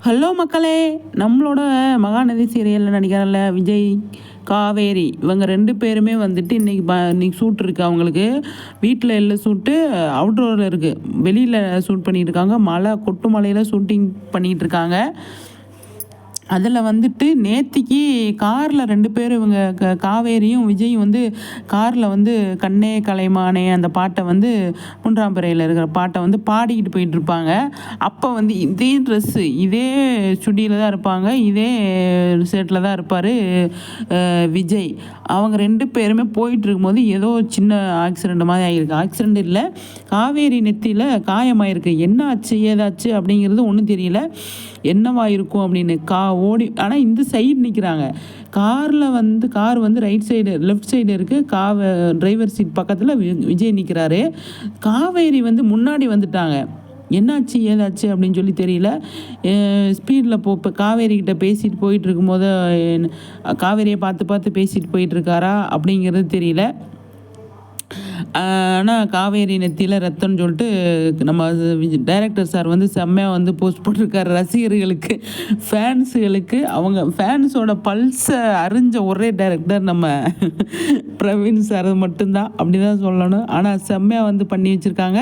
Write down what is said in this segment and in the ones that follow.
Hello மக்களே, நம்மளோட மகாநதி சீரியலில் நடிக்கிறார்ல விஜய், காவேரி, இவங்க 2 பேருமே வந்துட்டு இன்னைக்கு ஷூட் இருக்குது அவங்களுக்கு. வீட்டில் இல்லை ஷூட்டு, அவுட்டோரில் இருக்குது, வெளியில் ஷூட் பண்ணிகிட்டு இருக்காங்க. கொட்டு மலையில் ஷூட்டிங் பண்ணிகிட்டு இருக்காங்க. அதில் வந்துட்டு நேத்திக்கு காரில் 2 பேர் இவங்க காவேரியும் விஜயும் வந்து காரில் வந்து கண்ணே கலைமானே அந்த பாட்டை வந்து 3ஆம் பிறையில் இருக்கிற பாட்டை வந்து பாடிக்கிட்டு போயிட்டுருப்பாங்க. அப்போ வந்து இதே ட்ரெஸ்ஸு, இதே சுடியில் தான் இருப்பாங்க, இதே ஷர்ட்டில் தான் இருப்பார் விஜய். அவங்க 2 பேருமே போயிட்டு இருக்கும்போது ஏதோ சின்ன ஆக்சிடெண்ட் மாதிரி ஆகிருக்கு. ஆக்சிடெண்ட் இல்லை, காவேரி நெத்தியில் காயமாயிருக்கு. என்ன ஆச்சு ஏதாச்சு அப்படிங்கிறது ஒன்றும் தெரியல. என்னவா இருக்கும் அப்படின்னு ஓடி. ஆனால் இந்த சைடு நிற்கிறாங்க. கார் வந்து லெஃப்ட் சைடு இருக்குது. டிரைவர் சீட் பக்கத்தில் விஜய் நிற்கிறாரு. காவேரி வந்து முன்னாடி வந்துட்டாங்க. என்னாச்சு ஏதாச்சு அப்படின்னு சொல்லி தெரியல. ஸ்பீடில் இப்போ காவேரிக்கிட்ட பேசிட்டு போயிட்டு இருக்கும்போது காவேரியை பார்த்து பேசிட்டு போயிட்டுருக்காரா அப்படிங்கிறது தெரியல. ஆனால் காவேரி நெத்தியில் ரத்தம்னு சொல்லிட்டு நம்ம டைரக்டர் சார் வந்து செம்மையாக வந்து போஸ்ட் போட்டிருக்காரு ரசிகர்களுக்கு, ஃபேன்ஸுகளுக்கு. அவங்க ஃபேன்ஸோட பல்ஸை அறிஞ்ச ஒரே டைரக்டர் நம்ம பிரவீன் சார் மட்டும்தான், அப்படி தான் சொல்லணும். ஆனால் செம்மையாக வந்து பண்ணி வச்சுருக்காங்க.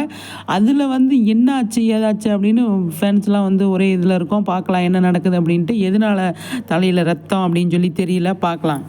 அதில் வந்து என்னாச்சு ஏதாச்சு அப்படின்னு ஃபேன்ஸ்லாம் வந்து ஒரே இதில் இருக்கும். பார்க்கலாம் என்ன நடக்குது அப்படின்ட்டு. எதனால் தலையில் ரத்தம் அப்படின்னு சொல்லி தெரியல, பார்க்கலாம்.